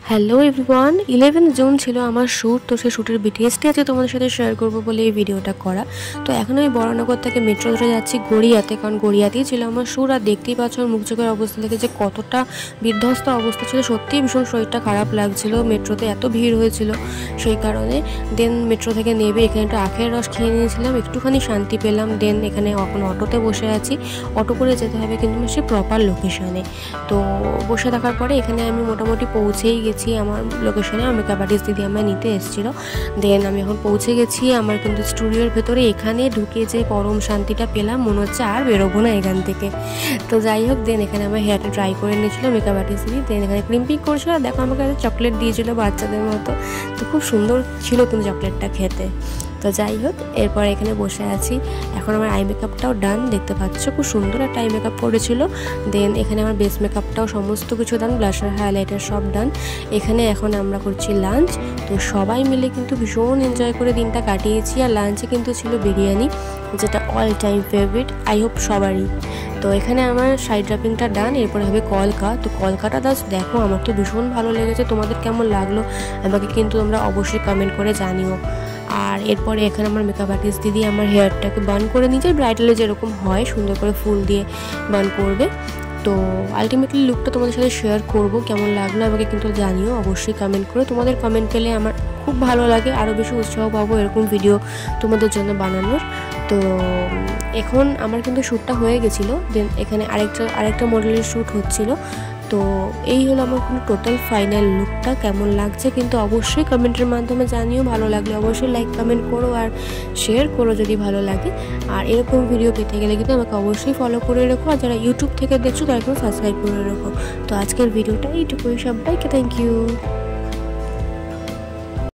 Hello everyone, 11 June ছিল আমার shoot. তো সেই শ্যুটের বিটিএসটি আছে তোমাদের সাথে শেয়ার করবো বলে এই ভিডিওটা করা। তো এখন আমি বরানগর থেকে মেট্রো ধরে যাচ্ছি গড়িয়াতে, কারণ গড়িয়াতেই ছিল আমার শ্যুট। আর দেখতেই পাচ্ছ আমার মুখ চোখের অবস্থা দেখে যে কতটা বিধ্বস্ত অবস্থা ছিল, সত্যিই ভীষণ শরীরটা খারাপ লাগছিল। মেট্রোতে এত ভিড় হয়েছিল সেই কারণে। দেন মেট্রো থেকে নেবে এখানে একটা আখের রস খেয়ে নিয়েছিলাম, একটুখানি শান্তি পেলাম। দেন এখানে এখন অটোতে বসে আছি, অটো করে যেতে হবে কিন্তু সে প্রপার লোকেশনে। তো বসে থাকার পরে এখানে আমি মোটামুটি পৌঁছেই গেছি আমার লোকেশনে। আমার মেকআপ আর্টিস্ট দিদি আমায় নিতে এসেছিলো। দেন আমি এখন পৌঁছে গেছি আমার কিন্তু স্টুডিওর ভেতরে। এখানে ঢুকে যে পরম শান্তিটা পেলাম, মনে হচ্ছে আর বেরোবো না এখান থেকে। তো যাই হোক, দেন এখানে আমার হেয়ারটা ড্রাই করে নিয়েছিল মেকআপ আর্টিস্ট দিদি। দেন এখানে ক্রিম্পিং করছিল, আর দেখো আমাকে চকলেট দিয়েছিল বাচ্চাদের মতো। তো খুব সুন্দর ছিল কিন্তু চকলেটটা খেতে। তো যাই হোক, এরপর এখানে বসে আছি। এখন আমার আই মেকআপটাও ডান, দেখতে পাচ্ছ খুব সুন্দর একটা আই মেকআপ করেছিল। দেন এখানে আমার বেস মেকআপটাও সমস্ত কিছু ডান, ব্লাশার হাইলাইটার সব ডান। এখানে এখন আমরা করছি লাঞ্চ। তো সবাই মিলে কিন্তু ভীষণ এনজয় করে দিনটা কাটিয়েছি। আর লাঞ্চে কিন্তু ছিল বিরিয়ানি, যেটা all time favourite I hope সবারই। তো এখানে আমার সাইড ড্রাপিংটা ডান, এরপরে হবে কলকা। তো কলকাটা জাস্ট দেখো, আমার তো ভীষণ ভালো লেগেছে। তোমাদের কেমন লাগলো আমাকে কিন্তু তোমরা অবশ্যই কমেন্ট করে জানিও। আর এরপরে এখানে আমার মেকআপ আর্টিস্ট দিদি আমার হেয়ারটাকে বার্ন করে নিয়েছে, ব্রাইডালে যেরকম হয় সুন্দর করে ফুল দিয়ে বার্ন করবে। তো আলটিমেটলি লুকটা তোমাদের সাথে শেয়ার করব, কেমন লাগলো আমাকে কিন্তু জানিও অবশ্যই কমেন্ট করে। তোমাদের কমেন্ট পেলে আমার খুব ভালো লাগে, আরও বেশি উৎসাহ পাবো এরকম ভিডিও তোমাদের জন্য বানানোর। তো এখন আমার কিন্তু শ্যুটটা হয়ে গেছিলো। দেন এখানে আরেকটা মডেলের শ্যুট হচ্ছিলো। তো এই হলো আমার কোনো টোটাল ফাইনাল লুকটা। কেমন লাগছে কিন্তু অবশ্যই কমেন্টের মাধ্যমে জানিও। ভালো লাগলে অবশ্যই লাইক কমেন্ট করো আর শেয়ার করো যদি ভালো লাগে। আর এরকম ভিডিও পেতে গেলে কিন্তু আমাকে অবশ্যই ফলো করে রেখো, আর যারা ইউটিউব থেকে দেখছো তারা কিন্তু সাবস্ক্রাইব করে রেখো। তো আজকের ভিডিওটা এইটুকুই, সবাইকে থ্যাংক ইউ।